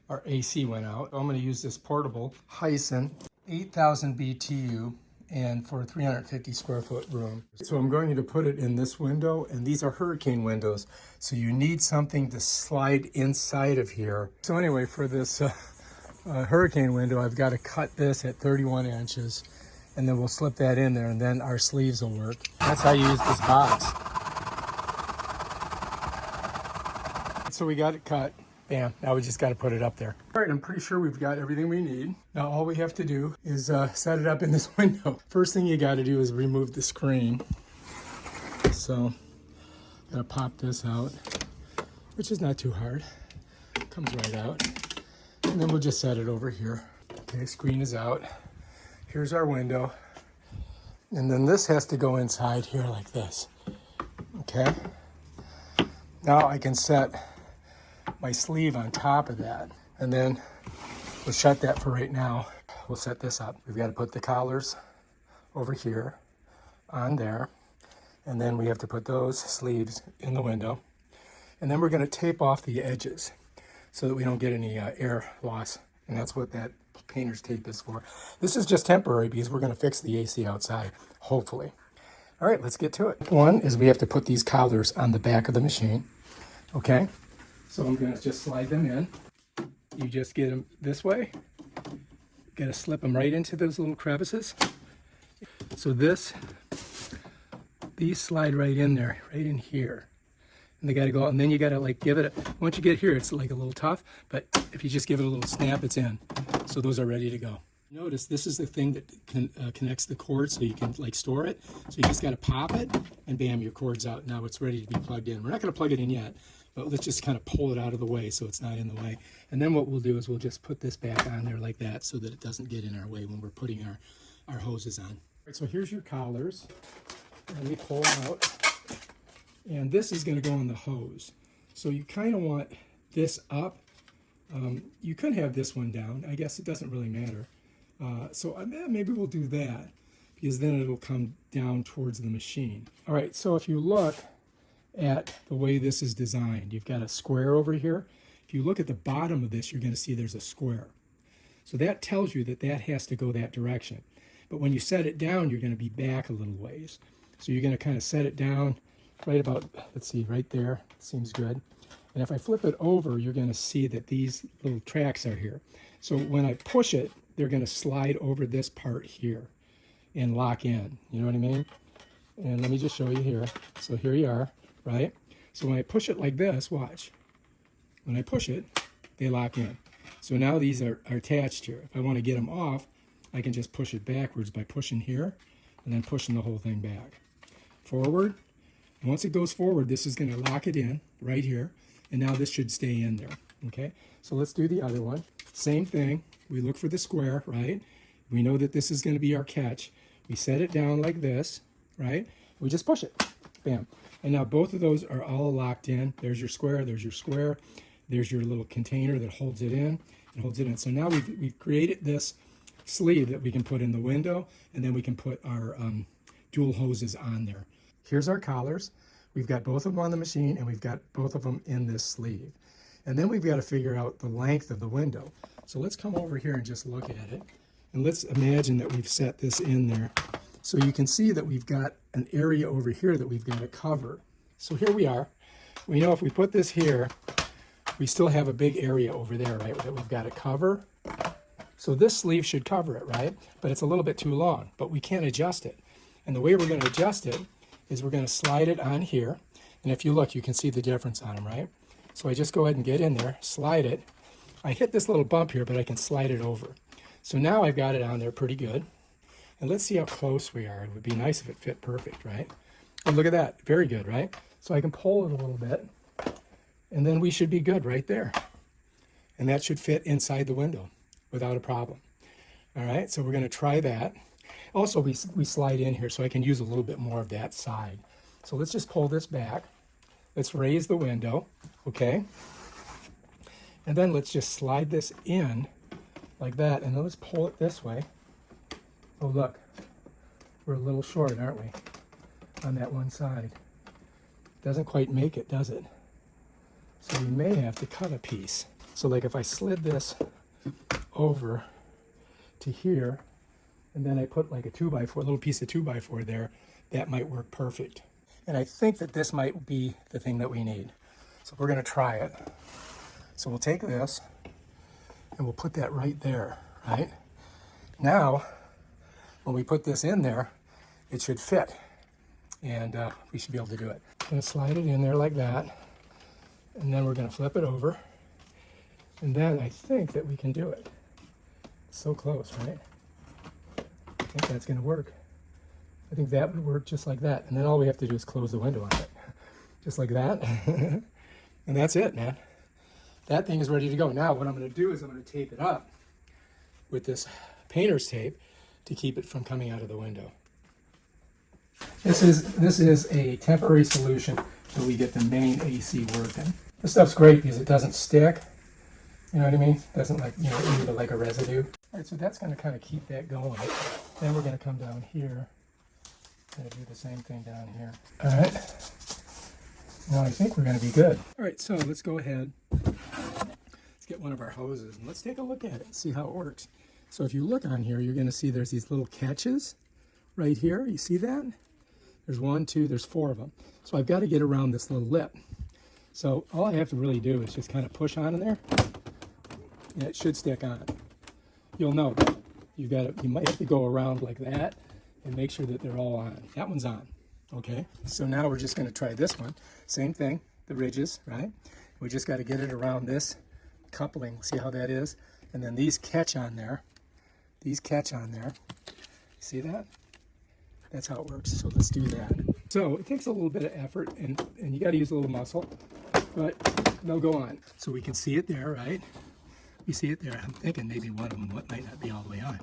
our AC went out. I'm going to use this portable Hisense 8000 BTU and for a 350 square foot room. So I'm going to put it in this window, and these are hurricane windows. So you need something to slide inside of here. So anyway, for this hurricane window, I've got to cut this at 31 inches, and then we'll slip that in there, and then our sleeves will work. That's how you use this box. So we got it cut. Bam, now we just got to put it up there. All right, I'm pretty sure we've got everything we need. Now all we have to do is set it up in this window. First thing you got to do is remove the screen. So, gotta pop this out, which is not too hard. Comes right out. And then we'll just set it over here. Okay, screen is out. Here's our window. And then this has to go inside here like this. Okay. Now I can set my sleeve on top of that, and then we'll shut that for right now. We'll set this up. We've got to put the collars over here on there, and then we have to put those sleeves in the window, and then we're going to tape off the edges so that we don't get any air loss, and that's what that painter's tape is for. This is just temporary because we're going to fix the AC outside, hopefully. All right, let's get to it. One is we have to put these collars on the back of the machine. Okay, so I'm going to just slide them in. You just get them this way. Got to slip them right into those little crevices. So these slide right in there, right in here. And they got to go out, and then you got to like give it once you get here, it's like a little tough, but if you just give it a little snap, it's in. So those are ready to go. Notice this is the thing that connects the cord so you can like store it. So you just got to pop it, and bam, your cord's out. Now it's ready to be plugged in. We're not going to plug it in yet, but let's just kind of pull it out of the way so it's not in the way. And then what we'll do is we'll just put this back on there like that so that it doesn't get in our way when we're putting our hoses on. All right, so here's your collars. Let me pull them out. And this is going to go on the hose. So you kind of want this up. You could have this one down. I guess it doesn't really matter. So maybe we'll do that because then it'll come down towards the machine. All right, so if you look at the way this is designed, you've got a square over here. If you look at the bottom of this, you're going to see there's a square. So that tells you that that has to go that direction. But when you set it down, you're going to be back a little ways. So you're going to kind of set it down right about, let's see, right there. Seems good. And if I flip it over, you're going to see that these little tracks are here. So when I push it, they're going to slide over this part here and lock in. You know what I mean? And let me just show you here. So here you are, right? So when I push it like this, watch. When I push it, they lock in. So now these are attached here. If I want to get them off, I can just push it backwards by pushing here and then pushing the whole thing back. Forward. And once it goes forward, this is going to lock it in right here. And now this should stay in there. Okay? So let's do the other one. Same thing. We look for the square, right? We know that this is going to be our catch. We set it down like this, right? We just push it. Bam. And now both of those are all locked in. There's your square. There's your square. There's your little container that holds it in. It holds it in. So now we've created this sleeve that we can put in the window, and then we can put our dual hoses on there. Here's our collars. We've got both of them on the machine, and we've got both of them in this sleeve. And then we've got to figure out the length of the window. So let's come over here and just look at it. And let's imagine that we've set this in there. So you can see that we've got an area over here that we've got to cover. So here we are. We know if we put this here, we still have a big area over there, right, that we've got to cover. So this sleeve should cover it, right? But it's a little bit too long, but we can't adjust it. And the way we're going to adjust it is we're going to slide it on here. And if you look, you can see the difference on them, right? So I just go ahead and get in there, slide it. I hit this little bump here, but I can slide it over. So now I've got it on there pretty good. And let's see how close we are. It would be nice if it fit perfect, right? And look at that. Very good, right? So I can pull it a little bit, and then we should be good right there. And that should fit inside the window without a problem. All right, so we're going to try that. Also, we slide in here so I can use a little bit more of that side. So let's just pull this back. Let's raise the window, okay? And then let's just slide this in like that, and then let's pull it this way. Oh, look, we're a little short, aren't we, on that one side? Doesn't quite make it, does it? So we may have to cut a piece. So like if I slid this over to here, and then I put like a 2x4, a little piece of 2x4 there, that might work perfect. And I think that this might be the thing that we need. So we're gonna try it. So we'll take this and we'll put that right there, right? Now, when we put this in there, it should fit. And we should be able to do it. I'm gonna slide it in there like that. And then we're gonna flip it over. And then I think that we can do it. So close, right? I think that's gonna work. I think that would work just like that. And then all we have to do is close the window on it. Just like that. And that's it, man. That thing is ready to go. Now what I'm gonna do is I'm gonna tape it up with this painter's tape to keep it from coming out of the window. This is a temporary solution till we get the main AC working. This stuff's great because it doesn't stick. You know what I mean? It doesn't like, you know, leave like a residue. All right, so that's going to kind of keep that going. Then we're going to come down here and do the same thing down here. All right. Now I think we're going to be good. All right, so let's go ahead. Let's get one of our hoses and let's take a look at it and see how it works. So if you look on here, you're going to see there's these little catches right here. You see that? There's 1, 2, there's 4 of them. So I've got to get around this little lip. So all I have to really do is just kind of push on in there, and it should stick on. You'll know that you might have to go around like that and make sure that they're all on. That one's on, okay? So now we're just going to try this one. Same thing, the ridges, right? We just got to get it around this coupling. See how that is? And then these catch on there. These catch on there. See that? That's how it works. So let's do that. So it takes a little bit of effort and you got to use a little muscle, but they'll go on. So we can see it there, right? We see it there. I'm thinking maybe one of them might not be all the way on.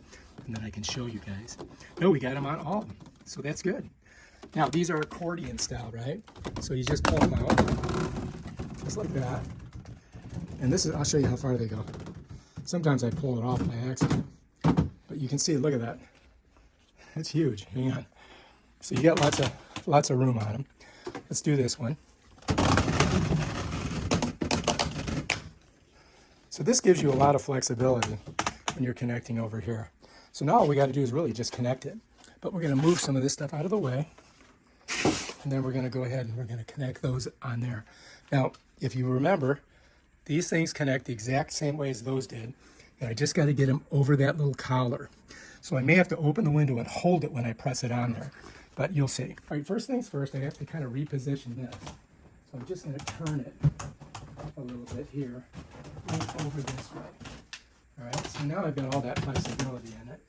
And then I can show you guys. No, we got them on all of them. So that's good. Now these are accordion style, right? So you just pull them out, just like that. And this is, I'll show you how far they go. Sometimes I pull it off by accident. But you can see, look at that. It's huge. Hang on. So you got lots of room on them. Let's do this one. So this gives you a lot of flexibility when you're connecting over here. So now all we got to do is really just connect it. But we're going to move some of this stuff out of the way. And then we're going to go ahead and we're going to connect those on there. Now, if you remember, these things connect the exact same way as those did. And I just got to get them over that little collar. So I may have to open the window and hold it when I press it on there, but you'll see. All right, first things first, I have to kind of reposition this. So I'm just going to turn it a little bit here, over this way. All right, so now I've got all that flexibility in it.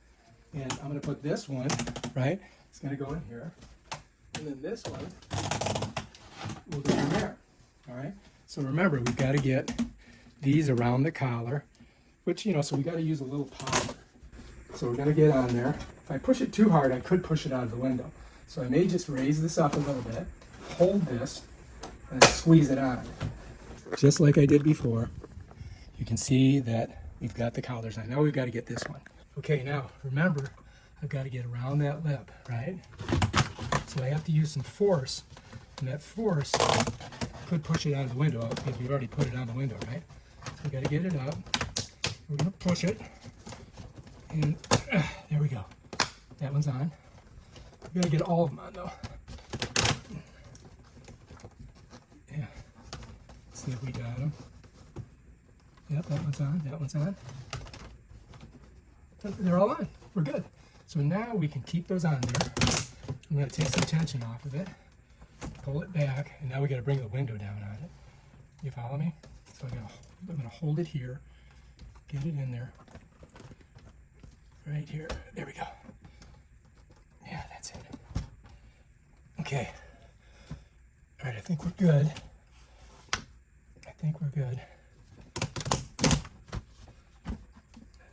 And I'm going to put this one, right, it's going to go in here. And then this one will go in there. All right, so remember, we've got to get these around the collar, which, you know, so we got to use a little power. So we're going to get on there. If I push it too hard, I could push it out of the window. So I may just raise this up a little bit, hold this, and squeeze it on. Just like I did before. You can see that we've got the collars on. Now we've got to get this one. Okay, now remember, I've got to get around that lip, right? So I have to use some force, and that force could push it out of the window because we've already put it on the window, right? So we got to get it up. We're going to push it. And there we go. That one's on. We gotta get all of them on though. Yeah. Let's see if we got them. Yep, that one's on. That one's on. They're all on. We're good. So now we can keep those on there. I'm gonna take some tension off of it, pull it back, and now we gotta bring the window down on it. You follow me? So I'm gonna hold it here, get it in there. Right here. There we go. Yeah, that's it. Okay. All right, I think we're good.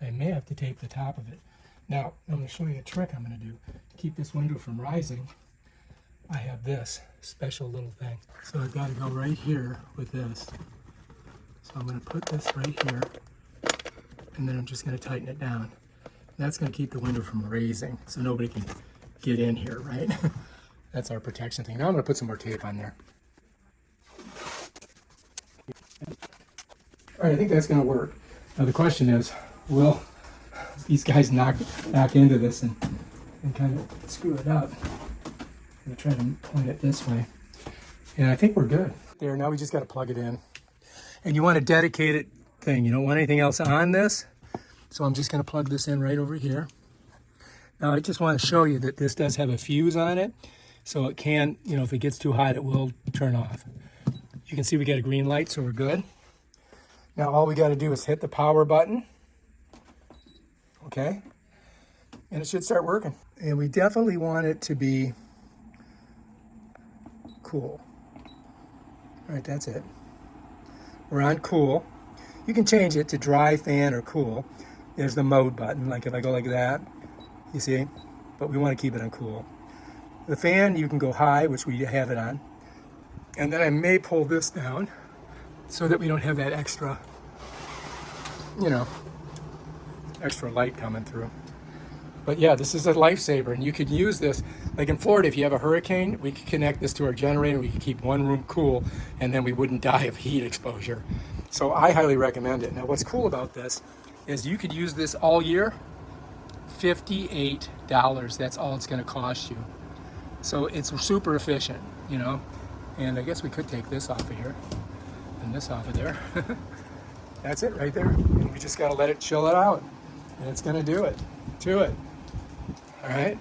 I may have to tape the top of it. Now, I'm going to show you a trick I'm going to do to keep this window from rising. I have this special little thing. So I've got to go right here with this. So I'm going to put this right here, and then I'm just going to tighten it down. That's going to keep the window from raising, so nobody can get in here, right? That's our protection thing. Now I'm going to put some more tape on there. All All right, I think that's going to work. Now the question is, will these guys knock back into this and kind of screw it up? I'm going to try to point it this way. And I think we're good. There, now we just got to plug it in. And you want a dedicated thing. You don't want anything else on this. So I'm just going to plug this in right over here. Now I just want to show you that this does have a fuse on it. So it can, you know, if it gets too hot, it will turn off. You can see we got a green light, so we're good. Now all we got to do is hit the power button. Okay. And it should start working. And we definitely want it to be cool. All right, that's it. We're on cool. You can change it to dry, fan, or cool. There's the mode button, like if I go like that, you see? But we want to keep it on cool. The fan, you can go high, which we have it on. And then I may pull this down so that we don't have that extra, you know, extra light coming through. But yeah, this is a lifesaver, and you could use this, like in Florida, if you have a hurricane, we could connect this to our generator, we could keep one room cool, and then we wouldn't die of heat exposure. So I highly recommend it. Now what's cool about this is you could use this all year, $58, that's all it's gonna cost you. So it's super efficient, you know? And I guess we could take this off of here, and this off of there. That's it right there. And we just gotta let it chill it out, and it's gonna do it. To it. All right.